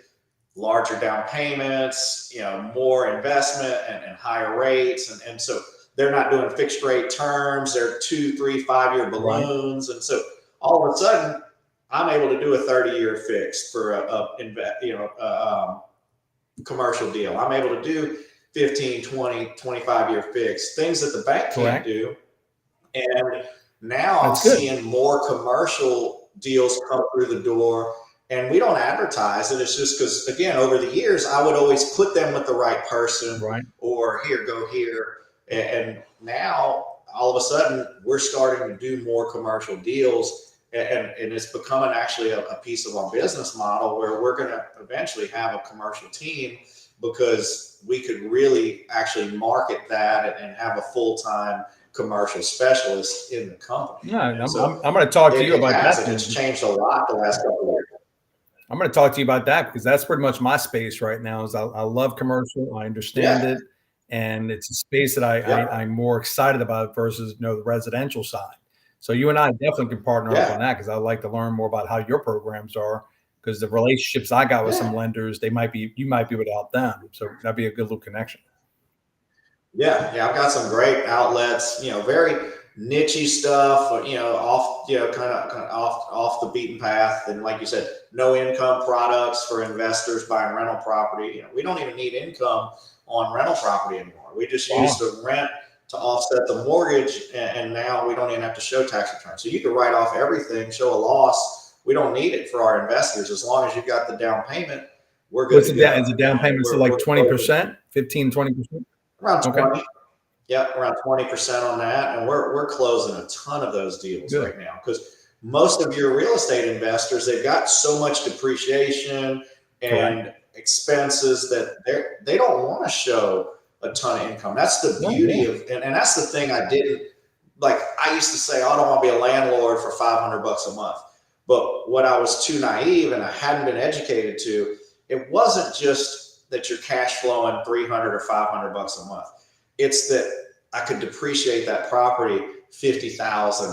larger down payments, more investment and higher rates. And so they're not doing fixed rate terms. They're 2, 3, 5-year balloons. Right. And so all of a sudden I'm able to do a 30-year fixed for a commercial deal. I'm able to do 15, 20, 25-year fixed, things that the bank can't do. And now I'm seeing more commercial deals come through the door, and we don't advertise it. It's just because, again, over the years, I would always put them with the right person, or here, go here. And now all of a sudden we're starting to do more commercial deals, and it's becoming actually a piece of our business model where we're going to eventually have a commercial team, because we could really actually market that and have a full-time commercial specialist in the company. Yeah, so I'm going to talk to you about that. It's changed a lot the last couple of years. I'm going to talk to you about that, because that's pretty much my space right now. Is I love commercial. I understand it, and it's a space that I'm more excited about versus the residential side. So you and I definitely can partner up on that, because I'd like to learn more about how your programs are, because the relationships I got with some lenders, you might be able to help them. So that'd be a good little connection. Yeah, I've got some great outlets, very niche stuff, off, kind of off the beaten path. And like you said, no income products for investors buying rental property. We don't even need income on rental property anymore. We just use the rent to offset the mortgage, and now we don't even have to show tax returns. So you can write off everything, show a loss. We don't need it for our investors. As long as you got the down payment, we're good. Is the down payment still like 20%, 15, 20%? Around 20. Yep, around 20% on that. And we're closing a ton of those deals right now, because most of your real estate investors, they've got so much depreciation and expenses that they don't want to show a ton of income. That's the beauty of, and that's the thing I didn't like. I used to say, I don't want to be a landlord for $500 a month. But what I was too naive and I hadn't been educated to, it wasn't just that you're cash flowing $300 or $500 a month. It's that I could depreciate that property $50,000,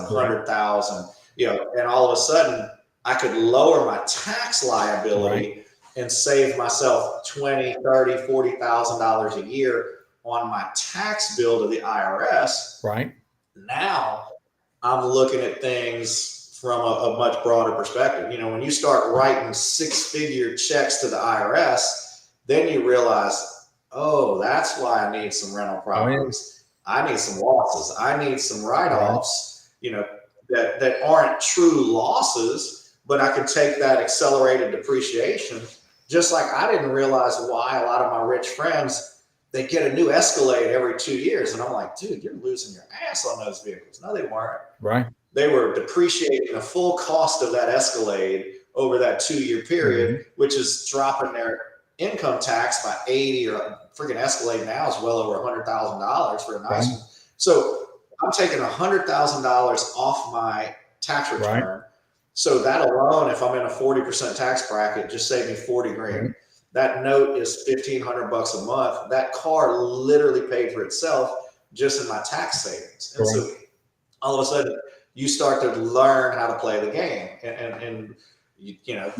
$100,000, and all of a sudden I could lower my tax liability and save myself $20,000, $30,000, $40,000 a year on my tax bill to the IRS. Right. Now I'm looking at things from a much broader perspective. When you start writing 6-figure checks to the IRS, then you realize, oh, that's why I need some rental properties. I need some losses. I need some write-offs, that aren't true losses, but I can take that accelerated depreciation. Just like I didn't realize why a lot of my rich friends, they get a new Escalade every 2 years. And I'm like, dude, you're losing your ass on those vehicles. No, they weren't. Right. They were depreciating the full cost of that Escalade over that 2-year period, which is dropping their income tax by 80, or freaking Escalade now is well over $100,000 for a nice one. So I'm taking $100,000 off my tax return. So that alone, if I'm in a 40% tax bracket, just saved me 40 grand. That note is $1,500 a month. That car literally paid for itself just in my tax savings. And so all of a sudden you start to learn how to play the game. And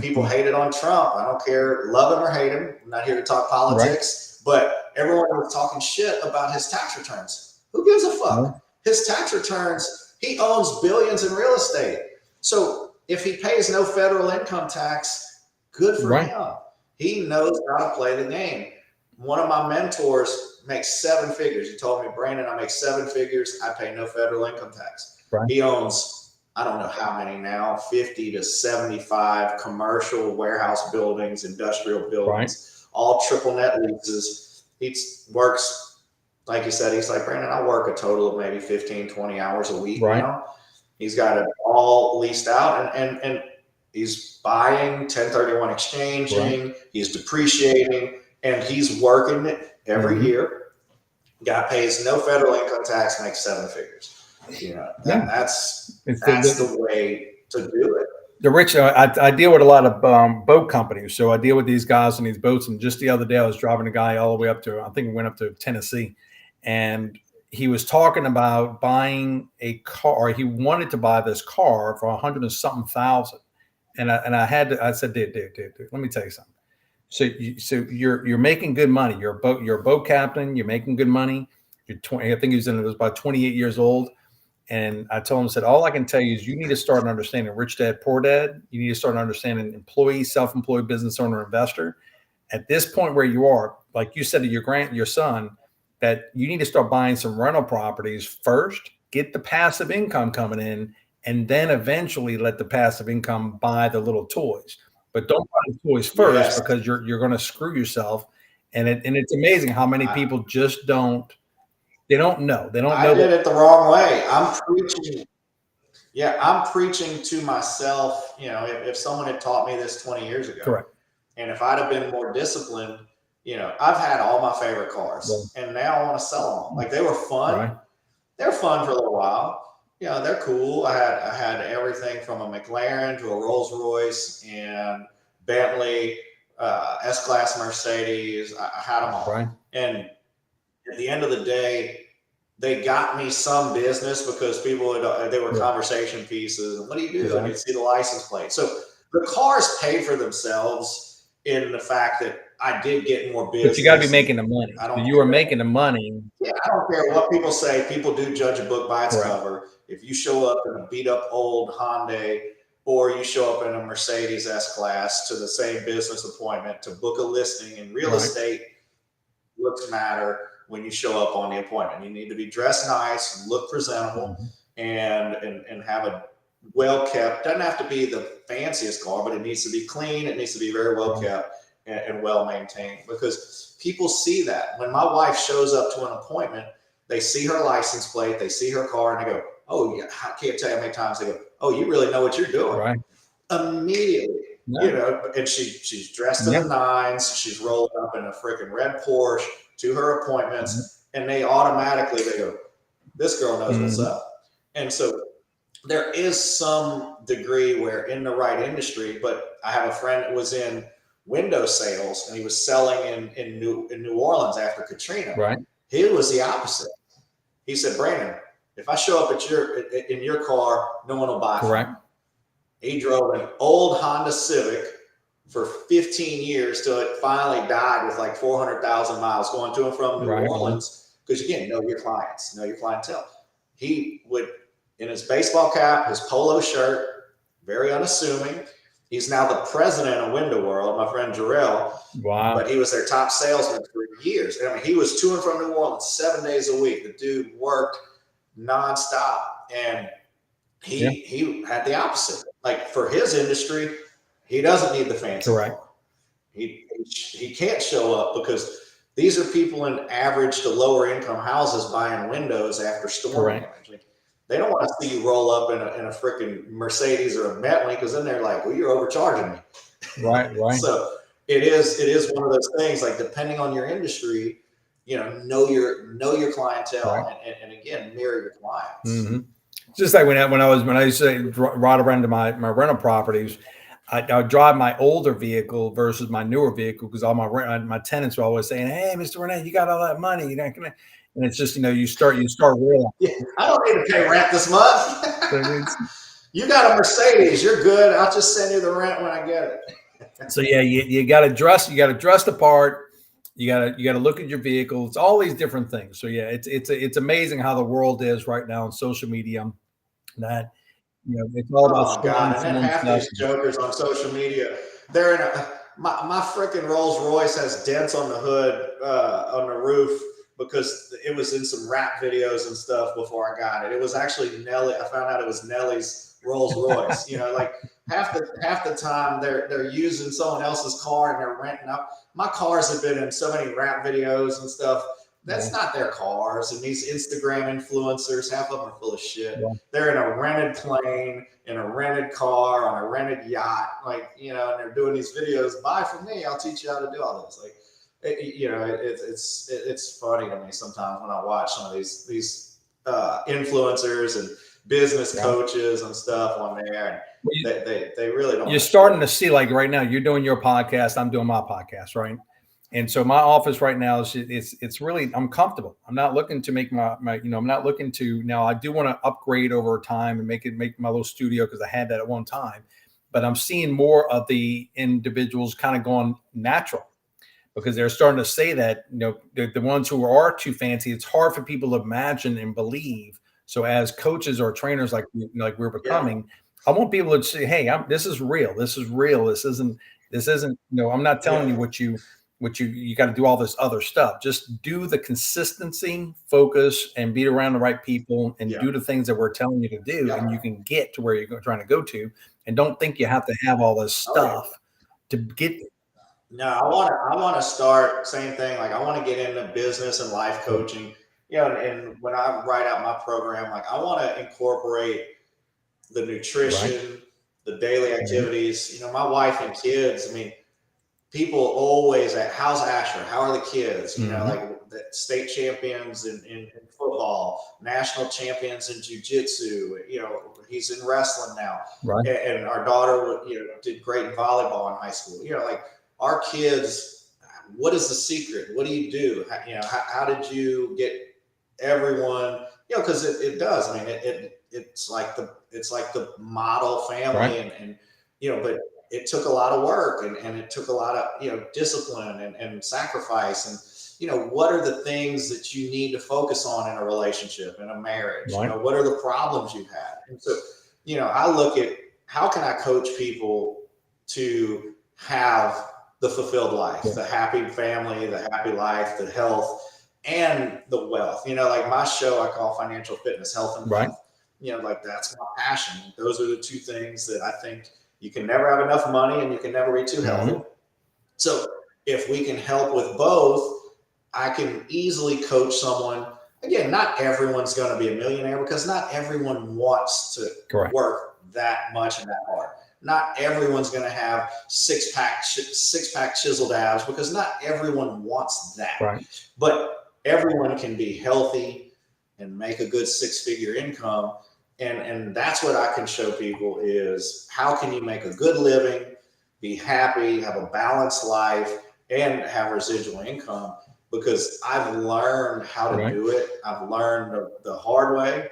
people hated on Trump. I don't care, love him or hate him. I'm not here to talk politics, but everyone was talking shit about his tax returns. Who gives a fuck? His tax returns, he owns billions in real estate. So if he pays no federal income tax, good for him. He knows how to play the game. One of my mentors makes 7 figures. He told me, Brandon, I make 7 figures. I pay no federal income tax. He owns, I don't know how many now, 50 to 75 commercial warehouse buildings, industrial buildings, all triple net leases. He works, like you said, he's like, Brandon, I work a total of maybe 15, 20 hours a week now. He's got it all leased out, and he's buying, 1031 exchanging, he's depreciating, and he's working it every year. Guy pays no federal income tax, makes 7 figures. That's the way to do it. The rich, I deal with a lot of boat companies, so I deal with these guys on these boats. And just the other day, I was driving a guy all the way up to, I think we went up to Tennessee, and he was talking about buying a car. He wanted to buy this car for 100 and something thousand, And I said, dude, let me tell you something. So you're making good money. You're a boat captain. You're making good money. You're 20. I think it was about 28 years old. And I told him, I said, all I can tell you is you need to start understanding rich dad, poor dad. You need to start understanding employee, self-employed, business owner, investor. At this point where you are, like you said to your son, that you need to start buying some rental properties first, get the passive income coming in, and then eventually let the passive income buy the little toys. But don't buy the toys first, Yes. because you're going to screw yourself. And it's amazing how many people just don't. They don't know. They don't know. I did it the wrong way. I'm preaching. Yeah, I'm preaching to myself. You know, if someone had taught me this 20 years ago, Correct. and if I'd have been more disciplined, you know, I've had all my favorite cars, and now I want to sell them all. Like, they were fun. Right. They're fun for a little while. You know, they're cool. I had everything from a McLaren to a Rolls Royce and Bentley, S-Class Mercedes. I had them all. Right. And at the end of the day, they got me some business because people they were conversation pieces. And what do you do? And you'd see the license plate. So the cars pay for themselves in the fact that I did get more business. But you got to be making the money. You were making the money. Yeah, I don't care what people say. People do judge a book by its cover. If you show up in a beat up old Hyundai, or you show up in a Mercedes S-Class to the same business appointment to book a listing in real estate, looks matter when you show up on the appointment. You need to be dressed nice, look presentable, and have a well kept. Doesn't have to be the fanciest car, but it needs to be clean. It needs to be very well kept and well maintained, because people see that. When my wife shows up to an appointment, they see her license plate, they see her car, and they go, "Oh yeah," I can't tell you how many times they go, "Oh, you really know what you're doing." Right. Immediately. You know, and she's dressed to the nines. She's rolled up in a freaking red Porsche to her appointments, and they go, "This girl knows what's up." And so there is some degree where in the right industry, but I have a friend that was in window sales, and he was selling in New Orleans after Katrina. Right. He was the opposite. He said, "Brandon, if I show up in your car, no one will buy from you." He drove an old Honda Civic for 15 years till it finally died with like 400,000 miles going to and from New Orleans. Because again, know your clients, know your clientele. He would, in his baseball cap, his polo shirt, very unassuming. He's now the president of Window World, my friend Jarrell. Wow. But he was their top salesman for years. I mean, he was to and from New Orleans 7 days a week. The dude worked nonstop. And he had the opposite. Like, for his industry, he doesn't need the fancy car. He can't show up because these are people in average to lower income houses buying windows after storm damage. Like, they don't want to see you roll up in a freaking Mercedes or a Bentley, because then they're like, "Well, you're overcharging me." Right. So it is one of those things. Like, depending on your industry, you know your clientele, and again, mirror your clients. Just like when I used to ride around to my rental properties, I drive my older vehicle versus my newer vehicle, because all my tenants are always saying, "Hey, Mr. Rene, you got all that money, you know?" And it's just, you start realizing, I don't need to pay rent this month. You got a Mercedes, you're good. I'll just send you the rent when I get it. So yeah, you got to dress the part. You got to look at your vehicle. It's all these different things. So yeah, it's amazing how the world is right now on social media. That it's all about. Oh God! And then half these jokers on social media, they're in my freaking Rolls Royce has dents on the hood, on the roof, because it was in some rap videos and stuff before I got it. It was actually Nelly. I found out it was Nelly's Rolls Royce. Like half the time they're using someone else's car and they're renting up. My cars have been in so many rap videos and stuff. That's not their cars. And these Instagram influencers, half of them are full of shit. They're in a rented plane, in a rented car, on a rented yacht, like, and they're doing these videos. Buy from me, I'll teach you how to do all this. Like, it's funny to me sometimes when I watch some of these influencers and business coaches and stuff on there. And they really don't. You're starting to see, like right now, you're doing your podcast, I'm doing my podcast, right? And so my office right now it's really, I'm comfortable. I'm not looking to make my I'm not looking to, now I do want to upgrade over time and make my little studio, because I had that at one time. but I'm seeing more of the individuals kind of going natural, because they're starting to say that, the ones who are too fancy, it's hard for people to imagine and believe. So as coaches or trainers, like we're becoming, I want people to say, hey, this is real. This is real. This isn't, I'm not telling you what you got to do all this other stuff. Just do the consistency, focus, and be around the right people, and do the things that we're telling you to do. And you can get to where you're trying to go to, and don't think you have to have all this stuff to get there. No, I want to start same thing. Like I want to get into business and life coaching, and when I write out my program, like I want to incorporate the nutrition, the daily activities, my wife and kids. I mean, people always at, how's Asher? How are the kids? Like the state champions in football, national champions in jiu-jitsu, he's in wrestling now. And our daughter, did great in volleyball in high school. Like our kids, what is the secret? What do you do? How did you get everyone, because it does. I mean, it's like the model family and but it took a lot of work and it took a lot of, discipline and sacrifice. And, what are the things that you need to focus on in a relationship, in a marriage? What are the problems you've had? And so, I look at how can I coach people to have the fulfilled life, the happy family, the happy life, the health, and the wealth. Like my show, I call Financial Fitness, Health and Wealth. Like that's my passion. Those are the two things that I think you can never have enough money and you can never be too healthy. So if we can help with both, I can easily coach someone. Again, not everyone's going to be a millionaire, because not everyone wants to work that much and that hard. Not everyone's going to have six-pack chiseled abs, because not everyone wants that. But everyone can be healthy and make a good six-figure income. And that's what I can show people is how can you make a good living, be happy, have a balanced life, and have residual income, because I've learned how to do it. I've learned the hard way.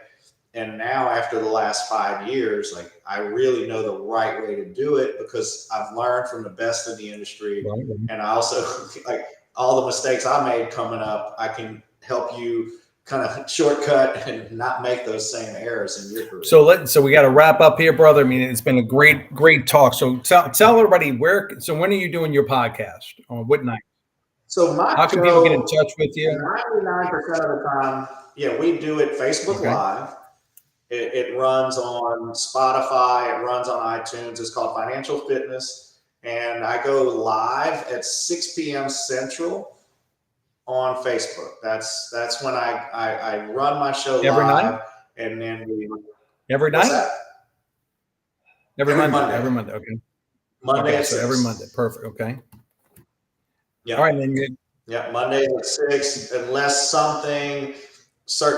And now after the last 5 years, like I really know the right way to do it, because I've learned from the best in the industry. And I also, like all the mistakes I made coming up, I can help you kind of shortcut and not make those same errors in your career. So we got to wrap up here, brother. I mean, it's been a great talk. So tell everybody when are you doing your podcast? On what night? So how can people get in touch with you? 99% of the time, we do it Facebook Live. It runs on Spotify. It runs on iTunes. It's called Financial Fitness. And I go live at 6 p.m. Central on Facebook. That's when I run my show every live. Night? And then every night? Every Monday. Monday. Every Monday. Okay. Monday at 6. So every Monday. Perfect. Okay. Yeah. All right, then good. Yeah, Mondays at 6, unless certain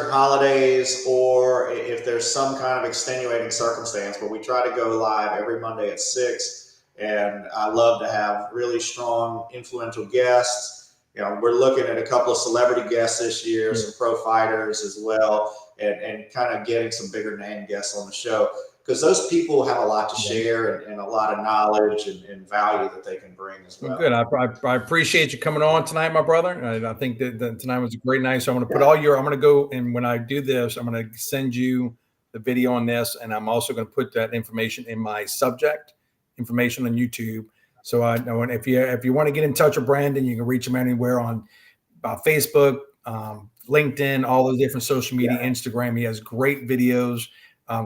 holidays or if there's some kind of extenuating circumstance, but we try to go live every Monday at 6. And I love to have really strong, influential guests. We're looking at a couple of celebrity guests this year, some pro fighters as well, and kind of getting some bigger name guests on the show, because those people have a lot to share and a lot of knowledge and value that they can bring as well. Good. I appreciate you coming on tonight, my brother. I think that tonight was a great night. So I'm going to put I'm going to go, and when I do this, I'm going to send you the video on this, and I'm also going to put that information in my subject information on YouTube. So I know if you want to get in touch with Brandon, you can reach him anywhere on Facebook, LinkedIn, all those different social media, Instagram. He has great videos,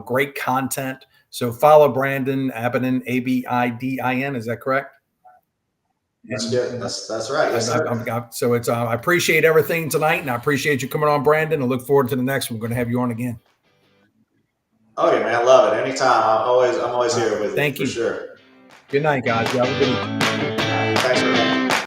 great content. So follow Brandon Abidin, Abidin. Is that correct? That's good. That's right. Yes, sir. So it's I appreciate everything tonight, and I appreciate you coming on, Brandon. I look forward to the next one. We're going to have you on again. Oh yeah, man, I love it. Anytime. I'm always here with you. Thank you. For sure. Good night, guys. You have a good evening.